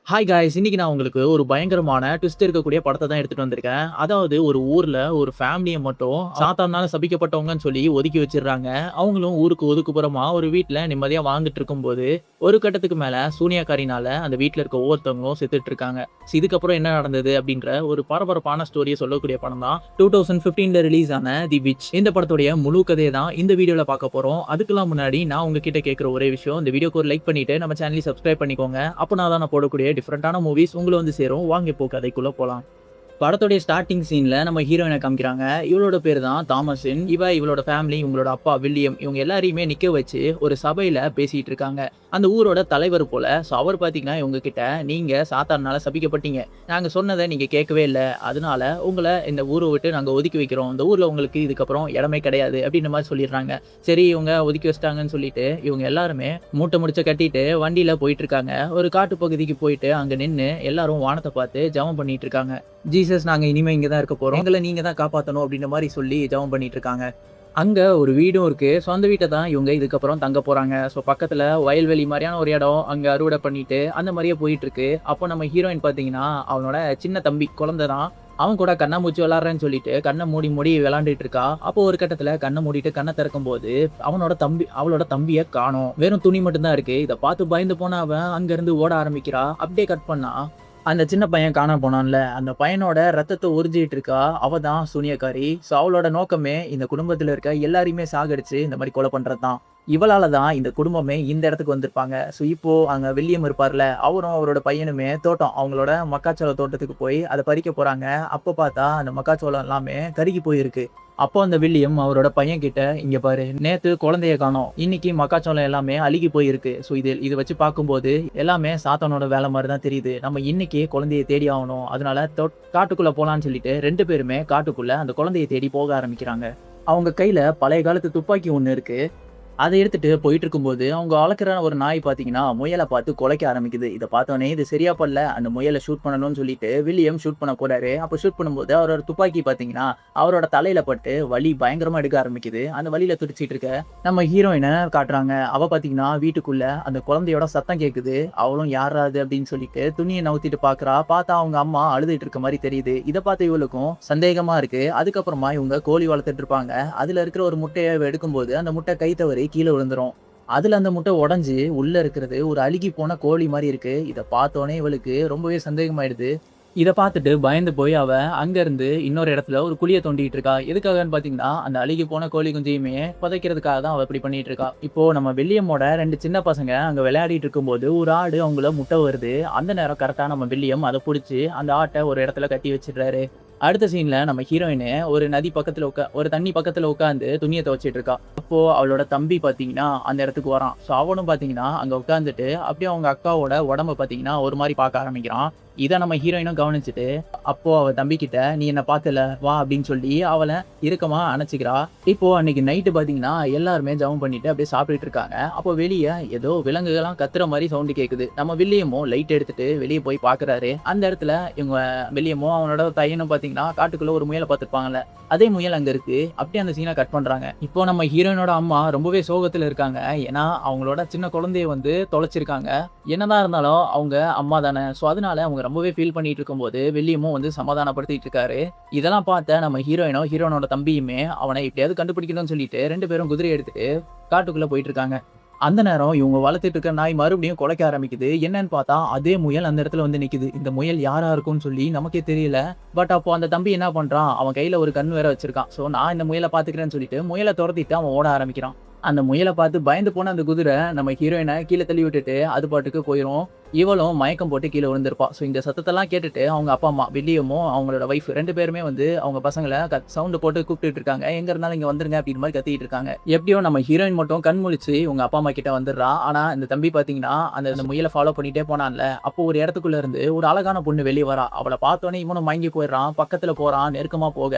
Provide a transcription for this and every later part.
Hi guys! இன்னைக்கு நான் உங்களுக்கு ஒரு பயங்கரமான ட்விஸ்ட் இருக்கக்கூடிய படத்த தான் எடுத்துட்டு வந்திருக்கேன். அதாவது ஒரு ஊர்ல ஒரு ஃபேமிலிய மட்டும் சாத்தானால சபிக்கப்பட்டவங்கன்னு சொல்லி ஒதுக்கி வச்சுர்றாங்க. அவங்களும் ஊருக்கு ஒதுக்குப்புறமா ஒரு வீட்ல நிம்மதியா வாழ்ந்துட்டு இருக்கும்போது, ஒரு கட்டத்துக்கு மேல சூனியக்காரினால அந்த வீட்ல இருக்க ஒவ்வொருத்தவங்களும் செத்துட்டு இருக்காங்க. இதுக்கப்புறம் என்ன நடந்தது அப்படின்ற ஒரு பரபரப்பான ஸ்டோரிய சொல்லக்கூடிய படம் தான் 2015ல ரிலீஸ் ஆன தி விட்ச். இந்த படத்துடைய முழு கதைய தான் இந்த வீடியோல பார்க்க போறோம். அதுக்கெல்லாம் முன்னாடி நான் உங்ககிட்ட கேட்கிற ஒரே விஷயம், இந்த வீடியோக்கு ஒரு லைக் பண்ணிட்டு நம்ம சேனலையும் சப்ஸ்கிரைப் பண்ணிக்கோங்க. அப்பனா தான் நான் போடக்கூடிய டிஃபரண்டான மூவிஸ் உங்கள வந்து சேரும். வாங்க இப்போ கதைக்குள்ள போலாம். படத்துடைய ஸ்டார்ட்டிங் சீன்ல நம்ம ஹீரோயின காமிக்கிறாங்க. இவளோட பேரு தான் தாமஸின். இவளோட ஃபேமிலி, இவங்களோட அப்பா வில்லியம் இவங்க எல்லாரையுமே நிக்க வச்சு ஒரு சபையில பேசிட்டு இருக்காங்க. அந்த ஊரோட தலைவர் போல. அவர் பார்த்தீங்கன்னா இவங்க கிட்ட, "நீங்க சாத்தானால சபிக்கப்பட்டீங்க. நாங்க சொன்னத நீங்க கேட்கவே இல்ல. அதனால உங்கள இந்த ஊர விட்டு நாங்க ஒதுக்கி வைக்கிறோம். இந்த ஊர்ல உங்களுக்கு இதுக்கப்புறம் இடமே கிடையாது." அப்படின்ற மாரி சொல்லிடுறாங்க. சரி இவங்க ஒதுக்கி வச்சுட்டாங்கன்னு சொல்லிட்டு, இவங்க எல்லாருமே மூட்டை முடிச்ச கட்டிட்டு வண்டியில போயிட்டு இருக்காங்க. ஒரு காட்டு பகுதிக்கு போயிட்டு அங்க நின்னு எல்லாரும் வானத்த பார்த்து ஜெபம் பண்ணிட்டு இருக்காங்க. "ஜீசஸ் நாங்க இனிமே இங்க தான் இருக்க போறோம். எங்கள நீங்க தான் காப்பாத்தணும்." அப்படின்ற மாரி சொல்லி ஜெபம் பண்ணிட்டு இருக்காங்க. அங்க ஒரு வீடும் இருக்கு. ஸோ அந்த வீட்ல தான் இவங்க இதுக்கப்புறம் தங்க போறாங்க. ஸோ பக்கத்துல வயல்வெளி மாரியான ஒரு இடம். அங்க அறுவடை பண்ணிட்டு அந்த மாரியே போயிட்டுருக்கு. அப்போ நம்ம ஹீரோயின் பார்த்தீங்கன்னா, அவனோட சின்ன தம்பி குழந்தை தான். அவன் கூட கண்ணாமூச்சி விளையாடுறேன்னு சொல்லிட்டு கண்ண மூடி மூடி விளையாண்டுட்டு இருக்கா. அப்போ ஒரு கட்டத்துல கண்ண மூடிட்டு கண்ண திறக்கும்போது, அவளோட தம்பிய காணோம். வெறும் துணி மட்டும் தான் இருக்கு. இத பார்த்து பயந்து போன அவ அங்கருந்து ஓட ஆரம்பிக்கிறா. அப்படியே கட் பண்ணா அந்த சின்ன பையன் காணாம போனான்ல, அந்த பையனோட ரத்தத்த உறிஞ்சிட்டு இருக்கா. அவ தான் சூனியக்காரி. ஸோ அவளோட நோக்கமே இந்த குடும்பத்தில இருக்க எல்லாரையுமே சாகடிச்சு இந்த மாரி கொலை பண்றது தான். இவளால தான் இந்த குடும்பமே இந்த இடத்துக்கு வந்திருப்பாங்க. ஸோ இப்போ அங்க வில்லியம் இருப்பார்ல, அவரும் அவரோட பையனுமே அவங்களோட மக்காச்சோள தோட்டத்துக்கு போய் அத பறிக்க போறாங்க. அப்ப பார்த்தா அந்த மக்காச்சோளம் எல்லாமே கருகி போயிருக்கு. அப்போ அந்த வில்லியம் அவரோட பையன்கிட்ட, "இங்க பாரு, நேத்து குழந்தைய காணோம். இன்னைக்கு மக்காச்சோளம் எல்லாமே அழுகி போயிருக்கு. ஸோ இத வச்சு பார்க்கும்போது எல்லாமே சாத்தானோட வேலை மாரி தான் தெரியுது. நம்ம இன்னைக்கே குழந்தைய தேடி ஆவணும். அதனால காட்டுக்குள்ள போலான்னு" சொல்லிட்டு 2 பேருமே காட்டுக்குள்ள அந்த குழந்தைய தேடி போக ஆரம்பிக்கிறாங்க. அவங்க கையில பழைய காலத்து துப்பாக்கி ஒண்ணு இருக்கு. அத எடுத்துட்டு போயிட்டுருக்கும்போது, அவங்க வளர்க்குற ஒரு நாய் பார்த்தீங்கன்னா, முயல பார்த்து குலைக்க ஆரம்பிக்குது. இத பார்த்தோனே, இது சரியா படல. அந்த முயல ஷூட் பண்ணணும்னு சொல்லிட்டு, வில்லியம் ஷூட் பண்ண போறாரு. அப்ப ஷூட் பண்ணும்போது, அவரோட துப்பாக்கி பார்த்தீங்கன்னா, அவரோட தலையில பட்டு வலி பயங்கரமா எடுக்க ஆரம்பிக்குது. அந்த வலியில துடிச்சிட்டு இருக்க நம்ம ஹீரோயின காட்டுறாங்க. அவ பார்த்தீங்கன்னா, வீட்டுக்குள்ள அந்த குழந்தையோட சத்தம் கேட்குது. அவளும் யார்ரா அது அப்படின்னு சொல்லிட்டு துணிய நவுத்திட்டு பார்க்குறா. பார்த்தா அவங்க அம்மா அழுதுட்டு இருக்க மாரி தெரியுது. இத பார்த்த இவளுக்கும் சந்தேகமா இருக்கு. அதுக்கப்புறமா இவங்க கோழி வளர்த்துட்டு இருப்பாங்க. அதுல இருக்கிற ஒரு முட்டைய இவ எடுக்கும்போது, அந்த முட்டை கை தவறி கீழ விழுந்துரும். அதுல அந்த முட்டை உடைஞ்சு உள்ள இருக்கிறது ஒரு அழுகி போன கோழி மாரி இருக்கு. இத பார்த்தோனே இவளுக்கு ரொம்பவே சந்தேகமாயிடுது. இத பார்த்துட்டு பயந்து போய் அவ அங்கருந்து இன்னொரு இடத்துல ஒரு குழிய தோண்டிட்டு இருக்கா. எதுக்காகன்னு பார்த்தீங்கன்னா, அந்த அழுகி போன கோழி குஞ்சையுமே புதைக்கிறதுக்காக தான் அவ இப்படி பண்ணிட்டு இருக்கா. இப்போ நம்ம வில்லியமோட 2 சின்ன பசங்க அங்க விளையாடிட்டு இருக்கும்போது, ஒரு ஆடு அவங்கள முட்ட வருது. அந்த நேரம் கரெக்ட்டா நம்ம வில்லியம் அத புடிச்சு அந்த ஆட்ட ஒரு இடத்துல கட்டி வச்சுடுறாரு. அடுத்த சீன்ல நம்ம ஹீரோயினு ஒரு தண்ணி பக்கத்துல உட்கார்ந்து துணிய துவைச்சுட்டு இருக்கா. அப்போ அவளோட தம்பி பார்த்தீங்கன்னா, அந்த இடத்துக்கு வரான். ஸோ அவனும் பார்த்தீங்கன்னா, அங்க உட்கார்ந்துட்டு அப்படியே அவங்க அக்காவோட உடம்ப பார்த்தீங்கன்னா, ஒரு மாரி பார்க்க ஆரம்பிக்கிறான். இத நம்ம ஹீரோயினும் கவனிச்சுட்டு, அப்போ அவ தம்பிகிட்ட, "நீ என்ன பார்த்தல, வா" அப்படின்னு சொல்லி அவள இறுக்கமா அணைச்சுக்கிறா. இப்போ அன்னைக்கு நைட்டு பார்த்தீங்கன்னா, எல்லாருமே ஜெபம் பண்ணிட்டு அப்படியே சாப்பிட்டுட்டு இருக்காங்க. அப்போ வெளிய ஏதோ விலங்குகள்லாம் கத்துற மாரி சவுண்ட் கேட்குது. நம்ம வில்லியமும் லைட் எடுத்துட்டு வெளிய போய் பார்க்குறாரு. அந்த இடத்துல இவங்க வில்லியமும் அவனோட பையனும் பார்த்தீங்கன்னா, காட்டுக்குள்ள ஒரு முயல பார்த்துருப்பாங்கல்ல, அதே முயல் அங்க இருக்கு. அப்படியே அந்த சீன கட் பண்றாங்க. இப்போ நம்ம ஹீரோயினோட அம்மா ரொம்பவே சோகத்துல இருக்காங்க. ஏன்னா, அவங்களோட சின்ன குழந்தைய வந்து தொலைச்சிருக்காங்க. என்னதான் இருந்தாலும் அவங்க அம்மா தானே. ஸோ அதனால அவங்க ரொம்பவே ஃபீல் பண்ணிட்டு இருக்கும்போது, வில்லியமும் வந்து சமாதானப்படுத்திட்டு இருக்காரு. இதெல்லாம் பார்த்த நம்ம ஹீரோனோட தம்பியுமே அவன எப்படியாவது கண்டுபிடிக்கணும்னு சொல்லிட்டு 2 பேரும் குதிரைய எடுத்துட்டு காட்டுக்குள்ள போயிட்டு இருக்காங்க. அந்த நேரம் இவங்க வளர்த்துட்டு இருக்க நாய் மறுபடியும் குலைக்க ஆரம்பிக்குது. என்னன்னு பார்த்தா, அதே முயல் அந்த இடத்துல வந்து நிக்குது. இந்த முயல் யாரா இருக்கும்னு சொல்லி நமக்கே தெரியல. பட் அப்போ அந்த தம்பி என்ன பண்றான், அவன் கையில ஒரு கன் வேற வச்சிருக்கான். ஸோ நான் இந்த முயல பார்த்துக்கிறேன்னு சொல்லிட்டு முயல தொரத்திட்டு அவன் ஓட ஆரம்பிக்கிறான். அந்த முயல பார்த்து பயந்து போன அந்த குதிரை நம்ம ஹீரோயின கீழ தள்ளி விட்டுட்டு அது பாட்டுக்கு போயிரும். இவளும் மயக்கம் போட்டு கீழ விழுந்திருப்பா. ஸோ இந்த சத்தத்தெல்லாம் கேட்டுட்டு அவங்க அப்பா, அம்மா வில்லியமும் அவங்களோட ஒய்ஃப் 2 பேருமே வந்து அவங்க பசங்கள சவுண்ட் போட்டு கூப்பிட்டுட்டு இருக்காங்க. எங்க இருந்தாலும் இங்க வந்துருங்க அப்படின்ற மாரி கத்திட்டு இருக்காங்க. எப்படியோ நம்ம ஹீரோயின் மட்டும் கண் முழிச்சு இவங்க அப்பா, அம்மா கிட்ட வந்துடுறா. ஆனா இந்த தம்பி பார்த்தீங்கன்னா, அந்த முயல ஃபாலோ பண்ணிட்டே போனான்ல, அப்போ ஒரு இடத்துக்குள்ள இருந்து ஒரு அழகான பொண்ணு வெளிய வரா. அவள பார்த்தோனே இவனும் மயங்கி போயிடுறான். பக்கத்துல போறான். நெருக்கமா போக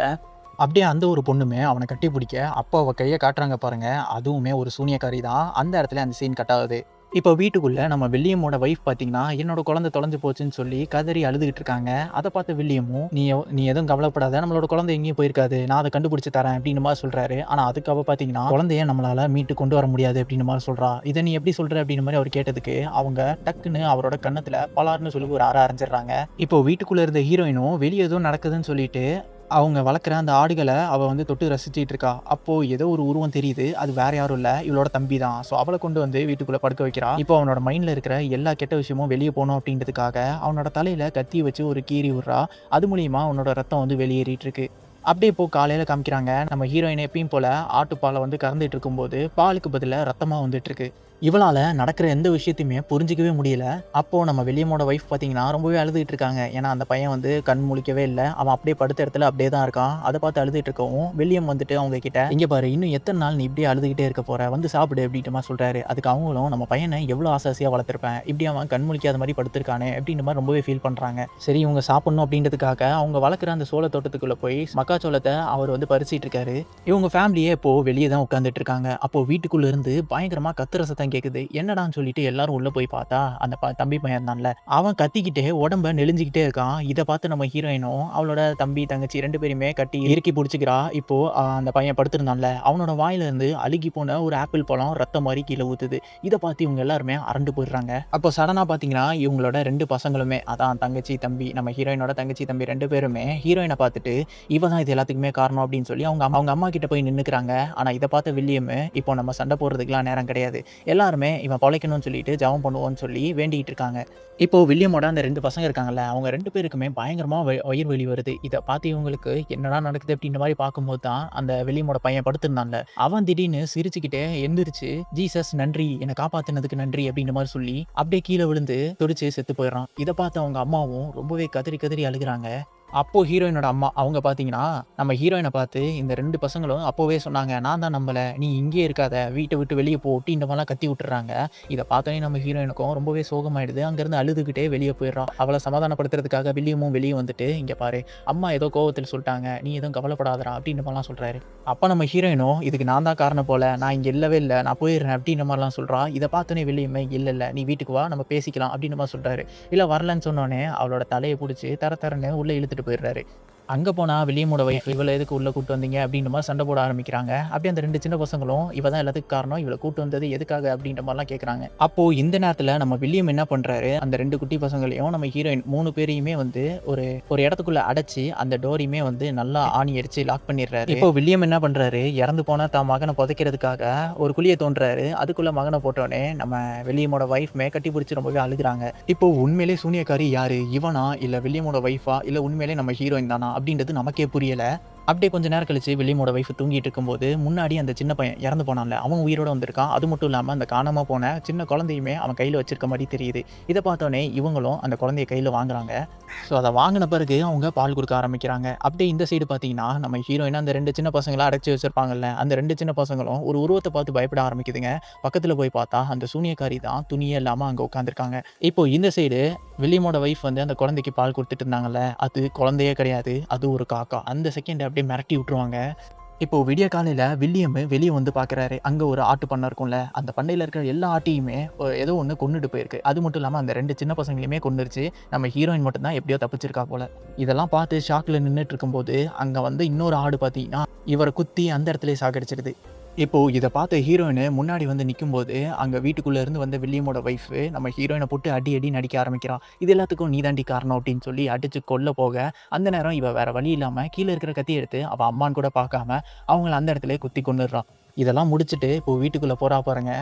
அப்படியே அந்த ஒரு பொண்ணுமே அவன கட்டி பிடிக்க, அப்போ அவ கைய காட்டுறாங்க பாருங்க. அதுவுமே ஒரு சூனியக்காரி தான். அந்த இடத்துல அந்த சீன் கட் ஆகுது. இப்போ வீட்டுக்குள்ள நம்ம வில்லியமோட வைஃப் பார்த்தீங்கன்னா, என்னோட குழந்தை தொலைஞ்சு போச்சுன்னு சொல்லி கதறி அழுதுகிட்டு இருக்காங்க. அத பார்த்த வில்லியமும், "நீ எதுவும் கவலைப்படாத. நம்மளோட குழந்தை எங்கேயும் போயிருக்காது. நான் அத கண்டுபிடிச்சு தரேன்." அப்படின்ற மாரி சொல்றாரு. ஆனா அதுக்கு அவ பார்த்தீங்கன்னா, "குழந்தைய நம்மளால மீட்டு கொண்டு வர முடியாது." அப்படின்ற மாரி சொல்றா. "இத நீ எப்படி சொல்ற?" அப்படின்ற மாரி அவரு கேட்டதுக்கு, அவங்க டக்குன்னு அவரோட கன்னத்துல பலார்ன்னு சொல்லி ஒரு அற அரஞ்சிடுறாங்க. இப்போ வீட்டுக்குள்ள இருந்த ஹீரோயினும் வெளிய ஏதோ நடக்குதுன்னு சொல்லிட்டு அவங்க வளர்க்குற அந்த ஆடுகள அவ வந்து தொட்டு ரசிச்சுட்டு இருக்கா. அப்போ ஏதோ ஒரு உருவம் தெரியுது. அது வேற யாரும் இல்ல. இவளோட தம்பி தான். ஸோ அவள கொண்டு வந்து வீட்டுக்குள்ள படுக்க வைக்கிறா. இப்போ அவனோட மைண்ட்ல இருக்கிற எல்லா கெட்ட விஷயமும் வெளிய போணும் அப்படின்றதுக்காக, அவனோட தலையில கத்திய வச்சு ஒரு கீறி விடுறா. அது மூலியமா அவனோட ரத்தம் வந்து வெளியேறிட்டு இருக்கு. அப்படியே இப்போ காலையில காமிக்கிறாங்க. நம்ம ஹீரோயின் எப்பயும் போல ஆட்டுப்பால வந்து கறந்துட்டு இருக்கும்போது, பாலுக்கு பதிலா ரத்தமா வந்துட்டு இருக்கு. இவளால நடக்கிற எந்த விஷயத்தையுமே புரிஞ்சுக்கவே முடியல. அப்போ நம்ம வில்லியமோட வைஃப் பார்த்தீங்கன்னா, ரொம்பவே அழுதுட்டு இருக்காங்க. ஏன்னா, அந்த பையன் வந்து கண் முழிக்கவே இல்ல. அவன் அப்படியே படுத்த இடத்துல அப்படியே தான் இருக்கான். அத பார்த்து அழுதுட்டு இருக்கவும், வில்லியம் வந்துட்டு அவங்க கிட்ட, "இங்க பாரு, இன்னும் எத்தன நாள் நீ இப்படியே அழுதுகிட்டே இருக்க போற? வந்து சாப்பிடு" அப்படின்ற மாரி சொல்றாரு. அதுக்கு அவங்களும், "நம்ம பையன எவ்வளோ ஆசையா வளர்த்துருப்பேன். இப்படி அவன் கண் முழிக்காத மாரி படுத்திருக்கானே" அப்படின்ற மாரி ரொம்பவே ஃபீல் பண்றாங்க. சரி, இவங்க சாப்பிடணும் அப்படின்றதுக்காக அவங்க வளர்க்குற அந்த சோள தோட்டத்துக்குள்ள போய் மக்காச்சோளத்த அவர் வந்து பறிச்சிட்டு இருக்காரு. இவங்க ஃபேமிலியே இப்போ வெளிய தான் உட்கார்ந்துட்டு இருக்காங்க. அப்போ வீட்டுக்குள்ள இருந்து பயங்கரமா கத்துற சத்தம் கேட்குது. என்னடான்னு சொல்லிட்டு எல்லாரும் உள்ள போய் பார்த்தா, அந்த தம்பி பையன் இருந்தான்ல, அவன் கத்திக்கிட்டே உடம்ப நெளிஞ்சுக்கிட்டே இருக்கான். இத பார்த்து நம்ம ஹீரோயினும் அவளோட தம்பி, தங்கச்சி 2 பேரையுமே கட்டி இறுக்கி புடிச்சுக்கிறா. இப்போ அந்த பையன் படுத்திருந்தான்ல, அவனோட வாயில இருந்து அழுகி போன ஒரு ஆப்பிள் பழம் ரத்தம் மாரி கீழ ஊத்துது. இத பார்த்து இவங்க எல்லாருமே அரண்டு போயிடுறாங்க. அப்போ சடனா பார்த்தீங்கன்னா, இவங்களோட 2 பசங்களுமே, அதான் தங்கச்சி, தம்பி, நம்ம ஹீரோயினோட தங்கச்சி, தம்பி 2 பேருமே ஹீரோயின பார்த்துட்டு, இவ தான் இது எல்லாத்துக்குமே காரணம் அப்படின்னு சொல்லி அவங்க அம்மா கிட்ட போய் நின்னுக்கிறாங்க. ஆனா இத பார்த்த வில்லியம், இப்போ நம்ம சண்டை போடுறதுக்குலாம் நேரம் கிடையாது. எல்லாருமே இவன் பொழைக்கணும்னு சொல்லிட்டு ஜெபம் பண்ணுவோம்ன்னு சொல்லி வேண்டிட்டு இருக்காங்க. இப்போ வில்லியமோட அந்த 2 பசங்க இருக்காங்கல்ல, அவங்க 2 பேருக்குமே பயங்கரமா வயிறு வலி வருது. இத பார்த்து இவங்களுக்கு என்னடா நடக்குது அப்படின்ற மாரி பார்க்கும்போது தான், அந்த வில்லியமோட பையன் படுத்திருந்தான்ல, அவன் திடீர்னு சிரிச்சுக்கிட்டே எந்திரிச்சு, "ஜீசஸ் நன்றி, என்ன காப்பாத்துனதுக்கு நன்றி" அப்படின்ற மாரி சொல்லி, அப்படியே கீழ விழுந்து துடிச்சு செத்து போயிடுறான். இத பார்த்து அவங்க அம்மாவும் ரொம்பவே கதறி கதறி அழுகுறாங்க. அப்போ ஹீரோயினோட அம்மா, அவங்க பார்த்தீங்கன்னா, நம்ம ஹீரோயின பார்த்து இந்த 2 பசங்களும் அப்பவே சொன்னாங்க, "நான் தான் நம்பல. நீ இங்கேயே இருக்காத. வீட்ட விட்டு வெளிய போ" அப்படின்ற மாரிலாம் கத்தி விட்டுர்றாங்க. இத பார்த்தோனே நம்ம ஹீரோயினுக்கும் ரொம்பவே சோகமாயிடுது. அங்கருந்து அழுதுகிட்டே வெளிய போயிர்றா. அவள சமாதானப்படுத்துறதுக்காக வில்லியமும் வெளிய வந்துட்டு, "இங்க பாரு, அம்மா ஏதோ கோவத்துல சொல்ட்டாங்க. நீ எதுவும் கவலைப்படாதடா" அப்படின்ற மாரிலாம் சொல்றாரு. அப்ப நம்ம ஹீரோயினும், "இதுக்கு நான் தான் காரணம் போல. நான் இங்க இல்லவே இல்ல. நான் போயிர்றேன்" அப்படின்ற மாரிலாம் சொல்றா. இத பார்த்தோனே வில்லியமே, "இல்ல, இல்ல. நீ வீட்டுக்கு வா. நம்ம பேசிக்கலாம்" அப்படின்ற மாரி சொல்றாரு. இல்ல வரலன்னு சொன்னோனே, அவளோட தலைய புடிச்சு தர தரன்னு உள்ள இழுத்துட்டு போயிடுறாரு. அங்க போனா வில்லியமோட வைஃப், "இவள எதுக்கு உள்ள கூட்டு வந்தீங்க?" அப்படின்ற மாரி சண்டை போட ஆரம்பிக்கிறாங்க. அப்படியே அந்த 2 சின்ன பசங்களும், "இவ தான் எல்லாத்துக்கும் காரணம். இவள கூட்டு வந்தது எதுக்காக?" அப்படின்ற மாரிலாம் கேட்குறாங்க. அப்போ இந்த நேரத்துல நம்ம வில்லியம் என்ன பண்றாரு, அந்த 2 குட்டி பசங்களையும், நம்ம ஹீரோயின் 3 பேரையுமே வந்து ஒரு ஒரு இடத்துக்குள்ள அடைச்சு, அந்த டோரையுமே வந்து நல்லா ஆணி அடிச்சு லாக் பண்ணிடுறாரு. இப்போ வில்லியம் என்ன பண்றாரு, இறந்து போன தன் மகன புதைக்கிறதுக்காக ஒரு குழிய தோண்டுறாரு. அதுக்குள்ள மகன போட்டோனே, நம்ம வில்லியமோட வைஃப்மே கட்டி பிடிச்சு ரொம்பவே அழுகுறாங்க. இப்போ உண்மையிலேயே சூனியக்காரி யாரு? இவனா? இல்ல வில்லியமோட வைஃபா? இல்ல உண்மையிலேயே நம்ம ஹீரோயின் தானா? அப்படின்றது நமக்கே புரியல. அப்படியே கொஞ்ச நேரம் கழிச்சு வில்லியமோட வைஃப் தூங்கிட்டு இருக்கும்போது, முன்னாடி அந்த சின்ன பையன் இறந்து போனான்ல, அவன் உயிரோட வந்திருக்கான். அது மட்டும் இல்லாம அந்த காணாம போன சின்ன குழந்தையுமே அவன் கையில வச்சிருக்க மாரி தெரியுது. இத பார்த்தோனே இவங்களும் அந்த குழந்தைய கையில வாங்குறாங்க. ஸோ அத வாங்குன பிறகு அவங்க பால் குடுக்க ஆரம்பிக்கிறாங்க. அப்படியே இந்த சைடு பார்த்தீங்கன்னா, நம்ம ஹீரோயின் அந்த 2 சின்ன பசங்கள அடைச்சு வச்சிருப்பாங்கல்ல, அந்த 2 சின்ன பசங்களும் ஒரு உருவத்த பார்த்து பயப்பட ஆரம்பிக்குதுங்க. பக்கத்துல போய் பார்த்தா, அந்த சூனியக்காரி தான் துணியே இல்லாம அங்க உட்கார்ந்திருக்காங்க. இப்போ இந்த சைடு வில்லியமோட வைஃப் வந்து அந்த குழந்தைக்கு பால் குடுத்துட்டு இருந்தாங்கல்ல, அது குழந்தையே கிடையாது. அது ஒரு காக்கா. அந்த செகண்ட் அப்படியே மிரட்டி விட்டுருவாங்க. இப்போ விடிய காலையில வில்லியம் வெளிய வந்து பார்க்குறாரு. அங்க ஒரு ஆட்டு பண்ணை இருக்கும்ல. அந்த பண்ணையில இருக்கிற எல்லா ஆட்டையுமே ஏதோ ஒண்ணு கொன்னுட்டு போயிருக்கு. அது மட்டும் இல்லாம அந்த 2 சின்ன பசங்களையுமே கொன்னுருச்சு. நம்ம ஹீரோயின் மட்டும் தான் எப்படியோ தப்பிச்சிருக்கா போல. இதெல்லாம் பார்த்து ஷாக்ல நின்னுட்டு இருக்கும்போது, அங்க வந்து இன்னொரு ஆடு பார்த்தீங்கன்னா, இவர குத்தி அந்த இடத்திலேயே சாகடிச்சிடுது. இப்போ இத பார்த்த ஹீரோயின் முன்னாடி வந்து நிக்கும்போது, அங்க வீட்டுக்குள்ள இருந்து வந்த வில்லியமோட வைஃப் நம்ம ஹீரோயின போட்டு அடி அடின்னு அடிக்க ஆரம்பிக்கிறா. "இது எல்லாத்துக்கும் நீ தாண்டி காரணம்" அப்படின்னு சொல்லி அடிச்சு கொல்ல போக, அந்த நேரம் இவ வேற வழி இல்லாம கீழ இருக்கிற கத்திய எடுத்து அவ அம்மான்னு கூட பார்க்காம, அவங்கள அந்த இடத்திலேயே குத்தி கொன்னுடுறா. இதெல்லாம் முடிச்சுட்டு இப்போ வீட்டுக்குள்ள போறா பாருங்க.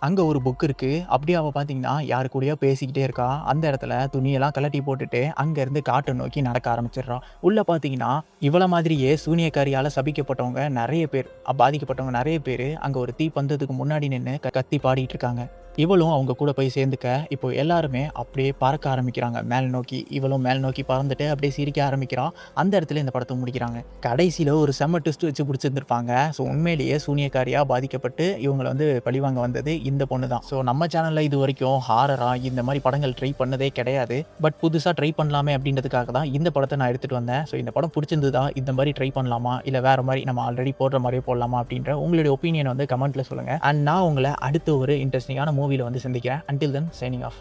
அங்க ஒரு புக் இருக்கு. அப்படியே அவ பார்த்தீங்கன்னா, யாரு கூடயோ பேசிக்கிட்டே இருக்கா. அந்த இடத்துல துணியெல்லாம் கழட்டி போட்டுட்டு, அங்க இருந்து காட்ட நோக்கி நடக்க ஆரம்பிச்சிடுறா. உள்ள பார்த்தீங்கன்னா, இவள மாதிரியே சூனியக்காரியால சபிக்கப்பட்டவங்க நெறைய பேர், பாதிக்கப்பட்டவங்க நெறைய பேரு அங்க ஒரு தீ பந்தத்துக்கு முன்னாடி நின்னு கத்தி பாடிட்டு இருக்காங்க. இவளும் அவங்க கூட போய் சேர்ந்துக்க இப்போ எல்லாருமே அப்படியே பறக்க ஆரம்பிக்கிறாங்க மேல் நோக்கி. இவளும் மேல் நோக்கி பறந்துட்டு அப்படியே சிரிக்க ஆரம்பிக்கிறா. அந்த இடத்துல இந்த படத்தை முடிக்கிறாங்க. கடைசியில் ஒரு செம்ம ட்விஸ்ட் வச்சு பிடிச்சிருந்துருப்பாங்க. ஸோ உண்மையிலேயே சூனியக்காரியாக பாதிக்கப்பட்டு இவங்களை வந்து பழிவாங்க வந்தது இந்த பொண்ணு தான். ஸோ நம்ம சேனலில் இது வரைக்கும் ஹாரரா இந்த மாதிரி படங்கள் ட்ரை பண்ணதே கிடையாது. பட் புதுசாக ட்ரை பண்ணலாமே அப்படின்றதுக்காக தான் இந்த படத்தை நான் எடுத்துகிட்டு வந்தேன். ஸோ இந்த படம் பிடிச்சிருந்ததா, இந்த மாதிரி ட்ரை பண்ணலாமா, இல்லை வேறு மாதிரி நம்ம ஆல்ரெடி போடுற மாதிரியே போடலாமா அப்படின்ற உங்களுடைய ஒப்பீனியன் வந்து கமெண்ட்டில் சொல்லுங்கள். அண்ட் நான் உங்களை அடுத்த ஒரு இன்ட்ரெஸ்டிங்கான மூவியில் வந்து சந்திக்கிறேன். Until then signing off.